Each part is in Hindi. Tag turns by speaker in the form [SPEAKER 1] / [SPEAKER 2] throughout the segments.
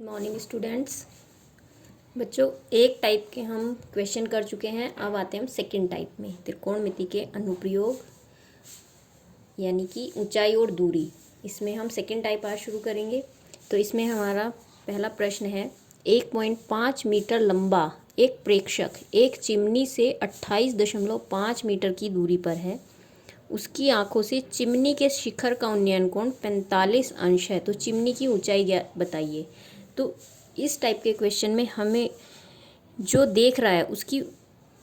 [SPEAKER 1] Morning students. बच्चों, एक टाइप के हम क्वेश्चन कर चुके हैं। अब आते हैं हम सेकंड टाइप में, त्रिकोणमिति के अनुप्रयोग यानी कि ऊंचाई और दूरी। इसमें हम सेकंड टाइप आज शुरू करेंगे। तो इसमें हमारा पहला प्रश्न है, 1.5 मीटर लंबा एक प्रेक्षक एक चिमनी से 28.5 मीटर की दूरी पर है। उसकी आंखों से चिमनी के शिखर का उन्नयन कोण 45 अंश है। तो चिमनी की ऊंचाई बताइए। तो इस टाइप के क्वेश्चन में हमें जो देख रहा है उसकी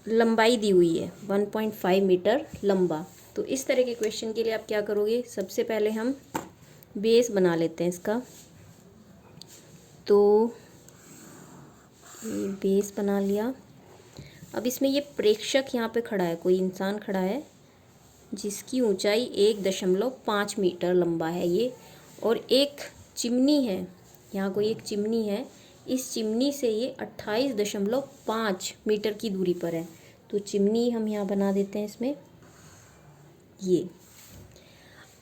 [SPEAKER 1] लंबाई दी हुई है 1.5 मीटर लंबा। तो इस तरह के क्वेश्चन के लिए आप क्या करोगे, सबसे पहले हम बेस बना लेते हैं इसका। तो ये बेस बना लिया। अब इसमें ये प्रेक्षक यहाँ पे खड़ा है, कोई इंसान खड़ा है जिसकी ऊंचाई 1.5 मीटर लंबा है ये, और एक चिमनी है, यहाँ कोई एक चिमनी है। इस चिमनी से ये 28.5 मीटर की दूरी पर है। तो चिमनी हम यहाँ बना देते हैं इसमें ये।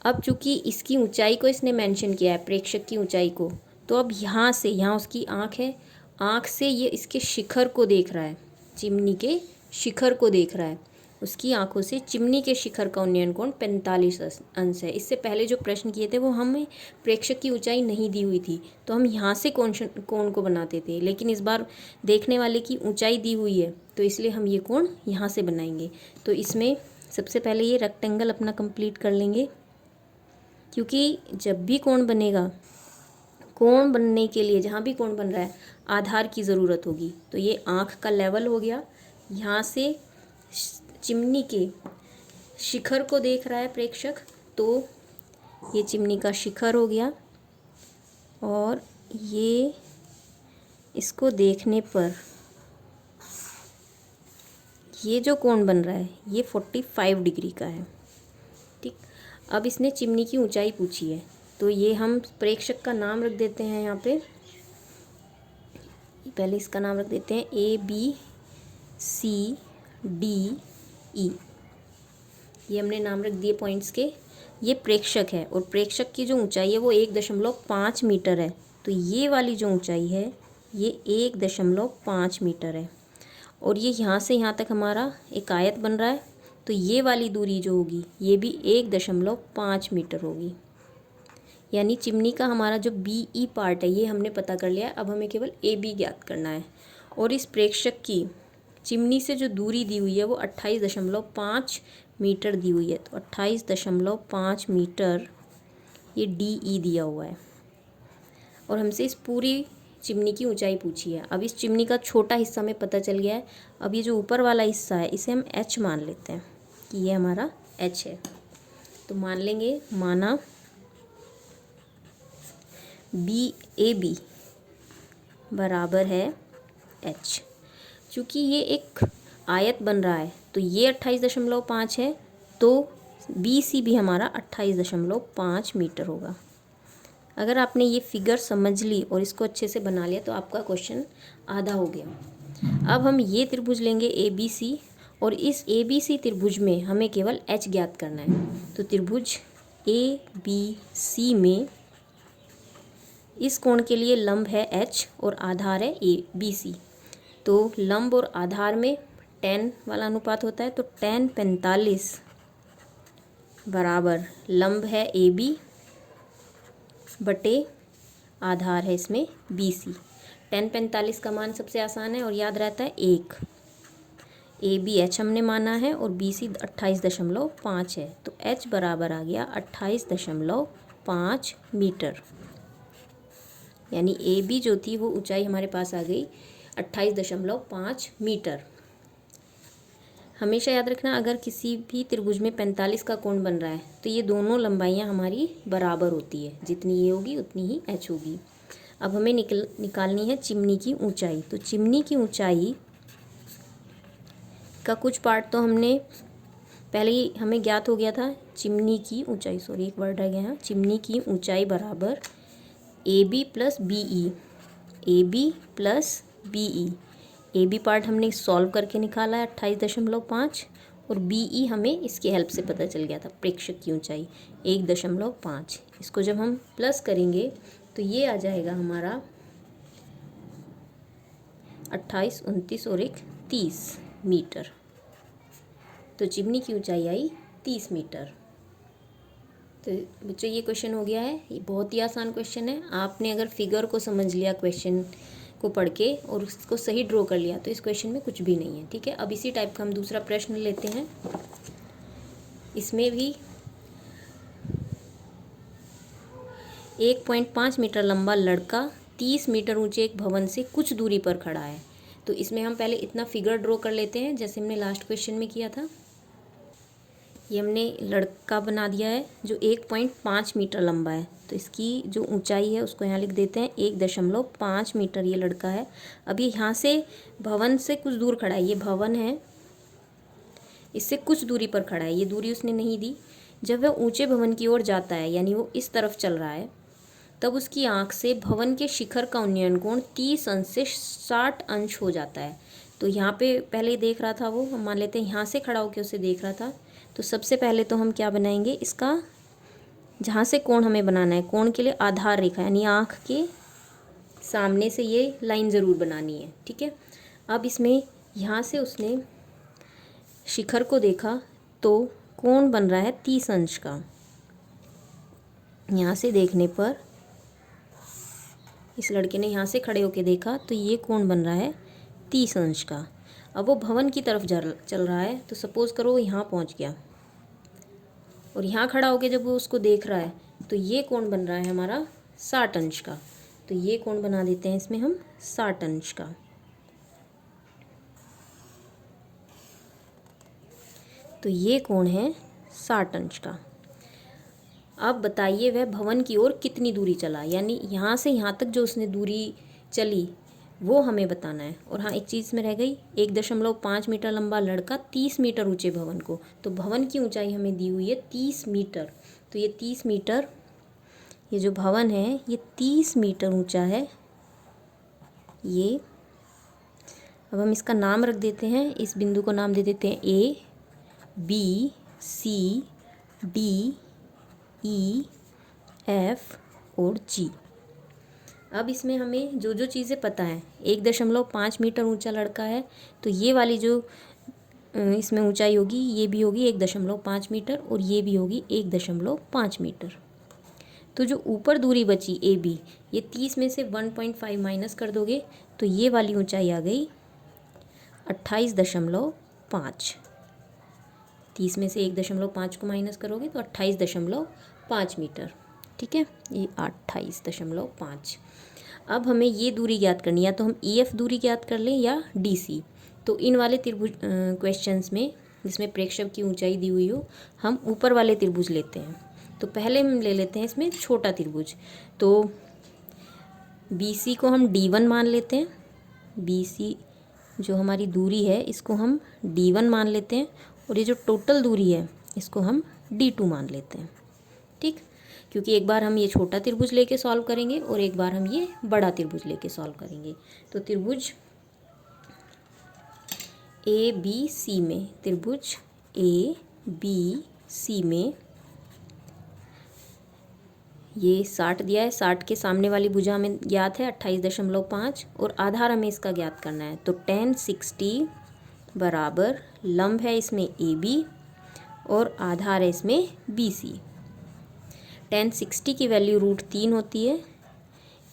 [SPEAKER 1] अब चूंकि इसकी ऊंचाई को इसने मेंशन किया है, प्रेक्षक की ऊंचाई को, तो अब यहाँ से, यहाँ उसकी आँख है, आँख से ये इसके शिखर को देख रहा है, चिमनी के शिखर को देख रहा है। उसकी आंखों से चिमनी के शिखर का उन्नयन कोण 45 अंश है। इससे पहले जो प्रश्न किए थे वो हमें प्रेक्षक की ऊंचाई नहीं दी हुई थी, तो हम यहाँ से कोण को बनाते थे, लेकिन इस बार देखने वाले की ऊंचाई दी हुई है, तो इसलिए हम ये कोण यहाँ से बनाएंगे। तो इसमें सबसे पहले ये रेक्टेंगल अपना कंप्लीट कर लेंगे, क्योंकि जब भी कोण बनेगा, कोण बनने के लिए जहाँ भी कोण बन रहा है आधार की ज़रूरत होगी। तो ये आँख का लेवल हो गया, यहाँ से चिमनी के शिखर को देख रहा है प्रेक्षक, तो ये चिमनी का शिखर हो गया। और ये इसको देखने पर ये जो कोण बन रहा है ये 45 डिग्री का है। ठीक, अब इसने चिमनी की ऊंचाई पूछी है, तो ये हम प्रेक्षक का नाम रख देते हैं यहाँ पे। पहले इसका नाम रख देते हैं ABCDE। ये हमने नाम रख दिए पॉइंट्स के। ये प्रेक्षक है और प्रेक्षक की जो ऊंचाई है वो 1.5 मीटर है। तो ये वाली जो ऊंचाई है ये 1.5 मीटर है, और ये यहाँ से यहाँ तक हमारा एक आयत बन रहा है। तो ये वाली दूरी जो होगी ये भी 1.5 मीटर होगी। यानी चिमनी का हमारा जो BE पार्ट है ये हमने पता कर लिया है। अब हमें केवल AB ज्ञात करना है। और इस प्रेक्षक की चिमनी से जो दूरी दी हुई है वो 28.5 मीटर दी हुई है। तो 28.5 मीटर ये DE दिया हुआ है, और हमसे इस पूरी चिमनी की ऊंचाई पूछी है। अब इस चिमनी का छोटा हिस्सा हमें पता चल गया है। अब ये जो ऊपर वाला हिस्सा है इसे हम H मान लेते हैं कि ये हमारा H है। तो मान लेंगे, माना AB बराबर है H। चूँकि ये एक आयत बन रहा है तो ये 28.5 है, तो BC भी हमारा 28.5 मीटर होगा। अगर आपने ये फिगर समझ ली और इसको अच्छे से बना लिया तो आपका क्वेश्चन आधा हो गया। अब हम ये त्रिभुज लेंगे ABC, और इस ABC त्रिभुज में हमें केवल H ज्ञात करना है। तो त्रिभुज ABC में इस कोण के लिए लंब है H और आधार है ABC। तो लंब और आधार में tan वाला अनुपात होता है। तो tan 45 बराबर लंब है AB बटे आधार है इसमें BC। tan 45 का मान सबसे आसान है और याद रहता है 1। AB H हमने माना है और BC 28.5 है। तो H बराबर आ गया 28.5 मीटर। यानी AB जो थी वो ऊंचाई हमारे पास आ गई 28.5 मीटर। हमेशा याद रखना, अगर किसी भी त्रिभुज में 45 का कोण बन रहा है तो ये दोनों लंबाइयाँ हमारी बराबर होती है, जितनी ये होगी उतनी ही H होगी। अब हमें निकालनी है चिमनी की ऊंचाई। तो चिमनी की ऊंचाई का कुछ पार्ट तो हमने पहले ही हमें ज्ञात हो गया था। चिमनी की ऊंचाई, सॉरी एक वर्ड रह गया है, चिमनी की ऊंचाई बराबर AB plus BE। AB plus BE, AB part हमने सॉल्व करके निकाला है 28.5, और BE हमें इसकी हेल्प से पता चल गया था, प्रेक्षक की ऊंचाई 1.5। इसको जब हम प्लस करेंगे तो ये आ जाएगा हमारा 28, 29 और एक 30 मीटर। तो चिमनी की ऊंचाई आई 30 मीटर। तो बच्चों ये क्वेश्चन हो गया है। ये बहुत ही आसान क्वेश्चन है। आपने अगर फिगर को समझ लिया क्वेश्चन को पढ़ के और उसको सही ड्रॉ कर लिया तो इस क्वेश्चन में कुछ भी नहीं है। ठीक है, अब इसी टाइप का हम दूसरा प्रश्न लेते हैं। इसमें भी 1.5 मीटर लंबा लड़का 30 मीटर ऊंचे एक भवन से कुछ दूरी पर खड़ा है। तो इसमें हम पहले इतना फिगर ड्रॉ कर लेते हैं जैसे हमने लास्ट क्वेश्चन में किया था। ये हमने लड़का बना दिया है जो 1.5 मीटर लंबा है। तो इसकी जो ऊंचाई है उसको यहाँ लिख देते हैं 1.5 मीटर ये लड़का है। अब ये यहाँ से भवन से कुछ दूर खड़ा है। ये भवन है, इससे कुछ दूरी पर खड़ा है। ये दूरी उसने नहीं दी। जब वह ऊंचे भवन की ओर जाता है यानी वो इस तरफ चल रहा है, तब उसकी आंख से भवन के शिखर का उन्नयन कोण 30 अंश से 60 अंश हो जाता है। तो यहाँ पे पहले देख रहा था वो, हम मान लेते हैं यहाँ से खड़ा होकर उसे देख रहा था। तो सबसे पहले तो हम क्या बनाएंगे, इसका जहाँ से कोण हमें बनाना है, कोण के लिए आधार रेखा यानी आँख के सामने से ये लाइन ज़रूर बनानी है। ठीक है, अब इसमें यहाँ से उसने शिखर को देखा तो कोण बन रहा है 30 अंश का। यहाँ से देखने पर इस लड़के ने यहाँ से खड़े होके देखा तो ये कोण बन रहा है 30 अंश का। अब वो भवन की तरफ चल रहा है। तो सपोज़ करो वो यहाँ पहुँच गया और यहाँ खड़ा होके जब वो उसको देख रहा है तो ये कोण बन रहा है हमारा 60 अंश का। तो ये कोण बना देते हैं इसमें हम 60 अंश का। तो ये कोण है 60 अंश का। अब बताइए वह भवन की ओर कितनी दूरी चला, यानी यहाँ से यहाँ तक जो उसने दूरी चली वो हमें बताना है। और हाँ, एक चीज़ में रह गई, 1.5 मीटर लंबा लड़का 30 मीटर ऊंचे भवन को, तो भवन की ऊंचाई हमें दी हुई है 30 मीटर। तो ये 30 मीटर, ये जो भवन है ये 30 मीटर ऊंचा है ये। अब हम इसका नाम रख देते हैं, इस बिंदु को नाम दे देते हैं A, B, C, D, E, F और G। अब इसमें हमें जो जो चीज़ें पता है, 1.5 मीटर ऊंचा लड़का है तो ये वाली जो इसमें ऊंचाई होगी ये भी होगी 1.5 मीटर और ये भी होगी 1.5 मीटर। तो जो ऊपर दूरी बची AB, ये 30 में से 1.5 माइनस कर दोगे तो ये वाली ऊंचाई आ गई 28.5। 30 में से 1.5 को माइनस करोगे तो 28.5 मीटर। ठीक है, ये 28.5। अब हमें ये दूरी ज्ञात करनी है, तो हम EF दूरी ज्ञात कर लें या DC। तो इन वाले त्रिभुज क्वेश्चंस में जिसमें प्रेक्षक की ऊंचाई दी हुई हो, हम ऊपर वाले त्रिभुज लेते हैं। तो पहले हम ले लेते हैं इसमें छोटा त्रिभुज। तो BC को हम D1 मान लेते हैं। BC जो हमारी दूरी है इसको हम D1 मान लेते हैं और ये जो टोटल दूरी है इसको हम D2 मान लेते हैं। ठीक, क्योंकि एक बार हम ये छोटा त्रिभुज लेके सॉल्व करेंगे और एक बार हम ये बड़ा त्रिभुज लेके सॉल्व करेंगे। तो त्रिभुज ABC में, त्रिभुज ABC में ये 60 दिया है, 60 के सामने वाली भुजा हमें ज्ञात है 28.5 और आधार हमें इसका ज्ञात करना है। तो tan 60 बराबर लंब है इसमें AB और आधार है इसमें BC। tan 60 की वैल्यू √3 होती है।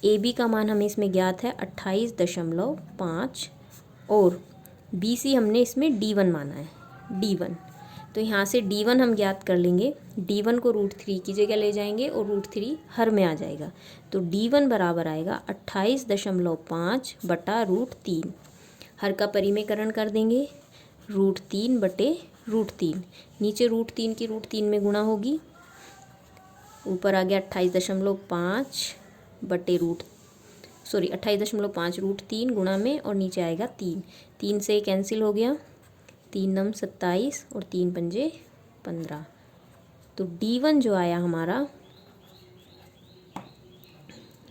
[SPEAKER 1] AB का मान हमें इसमें ज्ञात है 28.5 और BC हमने इसमें D1 माना है, D1। तो यहाँ से D1 हम ज्ञात कर लेंगे। D1 को √3 की जगह ले जाएंगे और √3 हर में आ जाएगा। तो D1 बराबर आएगा 28.5 बटा √3। हर का परिमेयकरण कर देंगे, √3 बटे √3। नीचे √3 की √3 में गुणा होगी, ऊपर आ गया 28.5 बटे 28.5 √3 गुणा में और नीचे आएगा 3। 3 से कैंसिल हो गया, 3 नम 27 और 3 पंजे 15। तो D1 जो आया हमारा,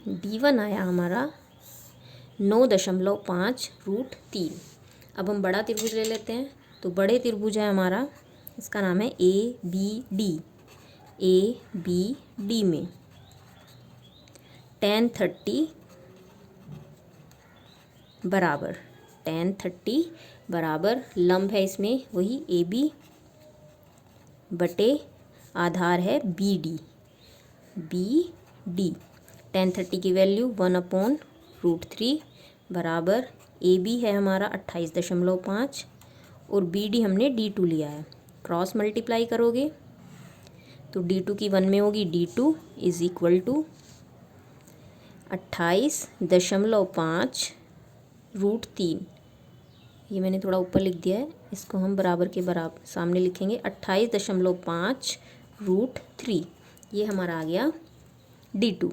[SPEAKER 1] D1 आया हमारा 9.5 √3। अब हम बड़ा त्रिभुज ले लेते हैं। तो बड़े त्रिभुज है हमारा, इसका नाम है ABD। ABD में tan 30 बराबर tan 30 बराबर लंब है इसमें वही AB बटे आधार है BD tan 30 की वैल्यू 1/√3 बराबर AB है हमारा 28.5 और BD हमने D2 लिया है। क्रॉस मल्टीप्लाई करोगे तो D2 की 1 में होगी D2 इज इक्वल टू 28.5√3। ये मैंने थोड़ा ऊपर लिख दिया है, इसको हम बराबर के बराबर सामने लिखेंगे 28.5√3। ये हमारा आ गया D2।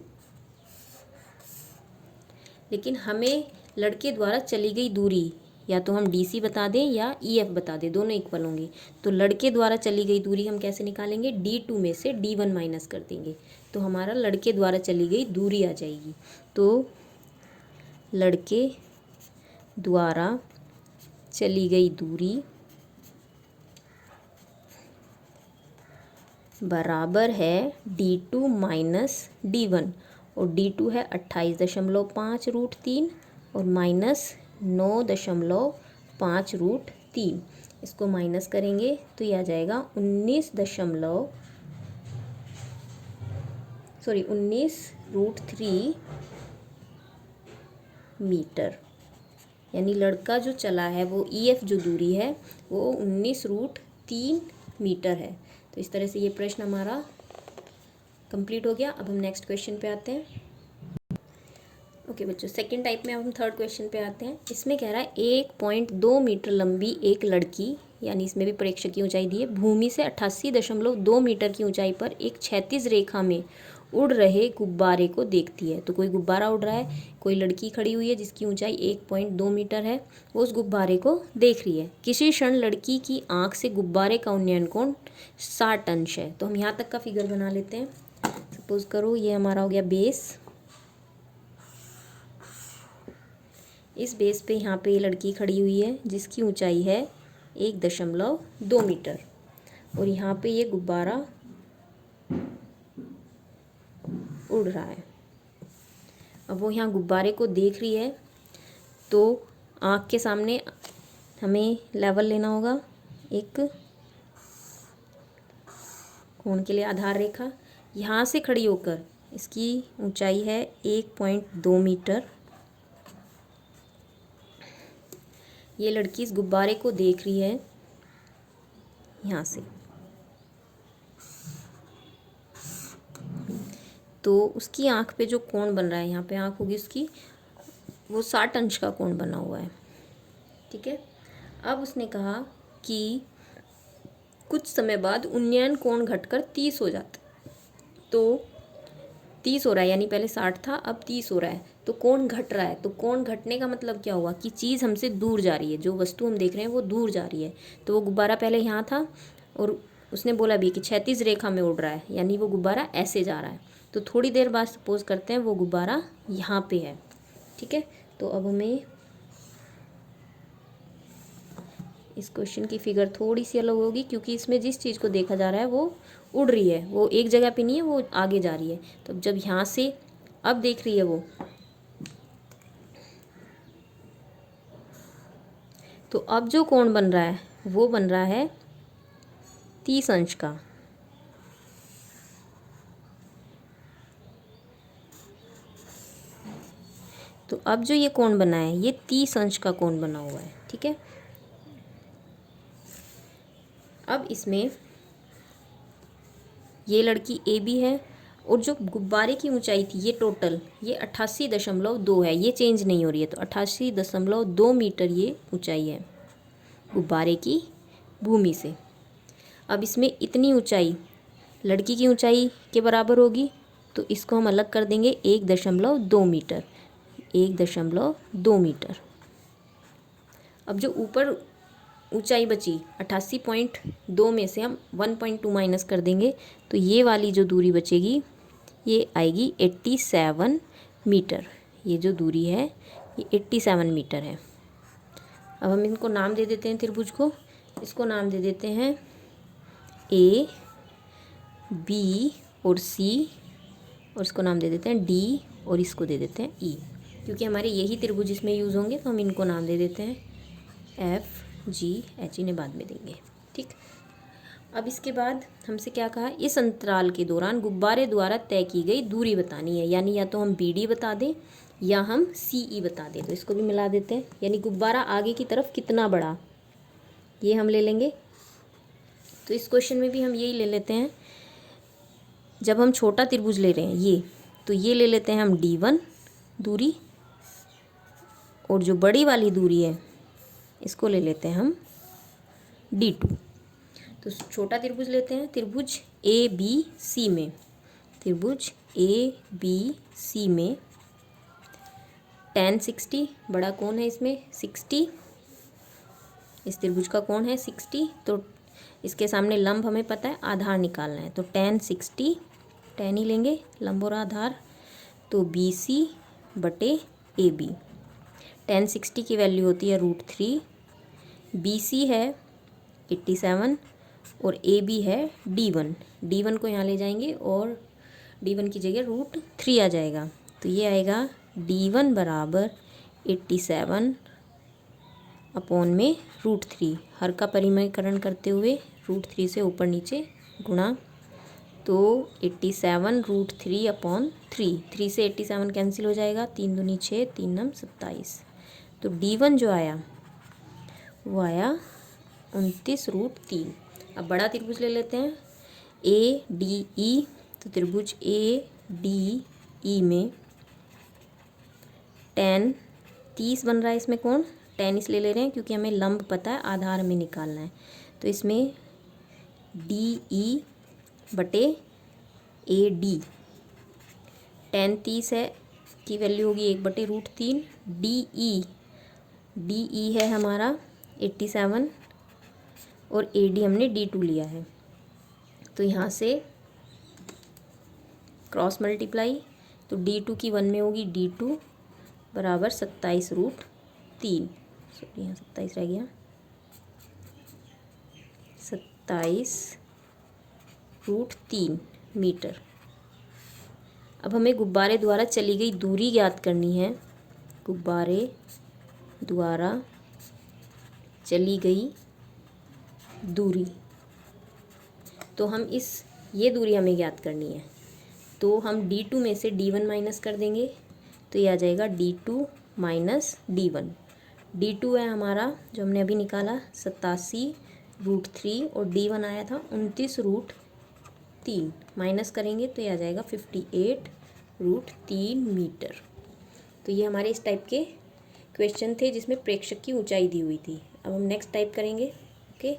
[SPEAKER 1] लेकिन हमें लड़के द्वारा चली गई दूरी या तो हम DC बता दें या EF बता दें, दोनों इक्वल होंगे। तो लड़के द्वारा चली गई दूरी हम कैसे निकालेंगे, D2 में से D1 माइनस कर देंगे तो हमारा लड़के द्वारा चली गई दूरी आ जाएगी। तो लड़के द्वारा चली गई दूरी बराबर है D2 माइनस D1 और D2 है 28.5√3 और माइनस 9.5√3। इसको माइनस करेंगे तो ये आ जाएगा 19√3 मीटर। यानी लड़का जो चला है वो EF जो दूरी है वो 19√3 मीटर है। तो इस तरह से ये प्रश्न हमारा कंप्लीट हो गया। अब हम नेक्स्ट क्वेश्चन पे आते हैं। ओके बच्चों, सेकंड टाइप में अब हम थर्ड क्वेश्चन पे आते हैं। इसमें कह रहा है 1.2 मीटर लंबी एक लड़की, यानी इसमें भी प्रेक्षक की ऊंचाई दी है, भूमि से 88.2 मीटर की ऊंचाई पर एक क्षैतिज रेखा में उड़ रहे गुब्बारे को देखती है। तो कोई गुब्बारा उड़ रहा है, कोई लड़की खड़ी हुई है जिसकी ऊंचाई 1.2 मीटर है, वो उस गुब्बारे को देख रही है। किसी क्षण लड़की की आंख से गुब्बारे का उन्नयन कोण 60 अंश है। तो हम यहाँ तक का फिगर बना लेते हैं। सपोज करो ये हमारा हो गया बेस। इस बेस पे यहाँ पे ये लड़की खड़ी हुई है जिसकी ऊंचाई है 1.2 मीटर और यहाँ पे ये गुब्बारा उड़ रहा है। अब वो यहाँ गुब्बारे को देख रही है तो आँख के सामने हमें लेवल लेना होगा, एक कोण के लिए आधार रेखा। यहाँ से खड़ी होकर इसकी ऊंचाई है 1.2 मीटर। ये लड़की इस गुब्बारे को देख रही है यहाँ से, तो उसकी आँख पे जो कोण बन रहा है, यहाँ पे आँख होगी उसकी, वो 60 अंश का कोण बना हुआ है। ठीक है। अब उसने कहा कि कुछ समय बाद उन्नयन कोण घटकर 30 हो जाता है। तो 30 हो रहा है, यानी पहले 60 था अब 30 हो रहा है, तो कोण घट रहा है। तो कोण घटने का मतलब क्या हुआ कि चीज़ हमसे दूर जा रही है, जो वस्तु हम देख रहे हैं वो दूर जा रही है। तो वो गुब्बारा पहले यहाँ था और उसने बोला भी कि क्षैतिज रेखा में उड़ रहा है, यानी वो गुब्बारा ऐसे जा रहा है। तो थोड़ी देर बाद सपोज करते हैं वो गुब्बारा यहाँ पे है। ठीक है। तो अब हमें इस क्वेश्चन की फिगर थोड़ी सी अलग होगी क्योंकि इसमें जिस चीज़ को देखा जा रहा है वो उड़ रही है, वो एक जगह पे नहीं है, वो आगे जा रही है। तो जब यहाँ से अब देख रही है वो, तो अब जो कोण बन रहा है वो बन रहा है 30 अंश का। तो अब जो ये कोण बना है ये 30 अंश का कोण बना हुआ है। ठीक है। अब इसमें ये लड़की AB है और जो गुब्बारे की ऊंचाई थी ये टोटल ये 88.2 है, ये चेंज नहीं हो रही है। तो 88.2 मीटर ये ऊंचाई है गुब्बारे की भूमि से। अब इसमें इतनी ऊंचाई लड़की की ऊंचाई के बराबर होगी, तो इसको हम अलग कर देंगे 1.2 मीटर, 1.2 मीटर। अब जो ऊपर ऊंचाई बची 88.2 में से हम 1.2 माइनस कर देंगे, तो ये वाली जो दूरी बचेगी ये आएगी 87 मीटर। ये जो दूरी है ये 87 मीटर है। अब हम इनको नाम दे देते हैं त्रिभुज को। इसको नाम दे देते हैं A, B और C, और इसको नाम दे देते हैं D और इसको दे देते हैं E। क्योंकि हमारे यही त्रिभुज इसमें यूज़ होंगे तो हम इनको नाम दे देते हैं FGH, इन्हें बाद में देंगे। ठीक, अब इसके बाद हमसे क्या कहा, इस अंतराल के दौरान गुब्बारे द्वारा तय की गई दूरी बतानी है, यानी या तो हम BD बता दें या हम CE बता दें। तो इसको भी मिला देते हैं, यानी गुब्बारा आगे की तरफ कितना बढ़ा ये हम ले लेंगे। तो इस क्वेश्चन में भी हम यही ले लेते हैं, जब हम छोटा त्रिभुज ले रहे हैं ये, तो ये ले लेते हैं हम D1 दूरी, और जो बड़ी वाली दूरी है इसको ले लेते हैं हम D2। तो छोटा त्रिभुज लेते हैं, त्रिभुज ABC में, त्रिभुज ABC में tan 60 बड़ा कोण है, इसमें 60, इस त्रिभुज का कोण है 60, तो इसके सामने लंब हमें पता है, आधार निकालना है, तो tan 60, tan ही लेंगे लंब और आधार, तो BC बटे AB। tan 60 की वैल्यू होती है √3, BC है 87 और AB है D1। D1 को यहाँ ले जाएंगे और D1 की जगह √3 आ जाएगा, तो ये आएगा D1 बराबर 87 अपॉन में √3, हर का परिमेयकरण करते हुए √3 से ऊपर नीचे गुणा, तो 87 √3 अपॉन 3 से 87 कैंसिल हो जाएगा, 3 दूनी 6, 3 नम 27, तो D1 जो आया वो आया 29√3। अब बड़ा त्रिभुज ले लेते हैं ADE, तो त्रिभुज ADE में tan 30 बन रहा है, इसमें कौन tan इस ले रहे हैं क्योंकि हमें लंब पता है, आधार हमें निकालना है, तो इसमें DE बटे AD, tan 30 है की वैल्यू होगी 1 बटे √3, DE है हमारा 87 और AD हमने D2 लिया है, तो यहाँ से क्रॉस मल्टीप्लाई, तो D2 की 1 में होगी D2 बराबर 27√3, सॉरी यहाँ 27 रह गया, 27√3 मीटर। अब हमें गुब्बारे द्वारा चली गई दूरी ज्ञात करनी है, गुब्बारे द्वारा चली गई दूरी, तो हम ये दूरी हमें ज्ञात करनी है, तो हम D2 में से D1 माइनस कर देंगे, तो ये आ जाएगा D2 माइनस D1। D2 है हमारा जो हमने अभी निकाला 87√3 और D1 आया था 29√3, माइनस करेंगे तो ये आ जाएगा 58√3 मीटर। तो ये हमारे इस टाइप के क्वेश्चन थे जिसमें प्रेक्षक की ऊंचाई दी हुई थी। अब हम नेक्स्ट टाइप करेंगे। ओके।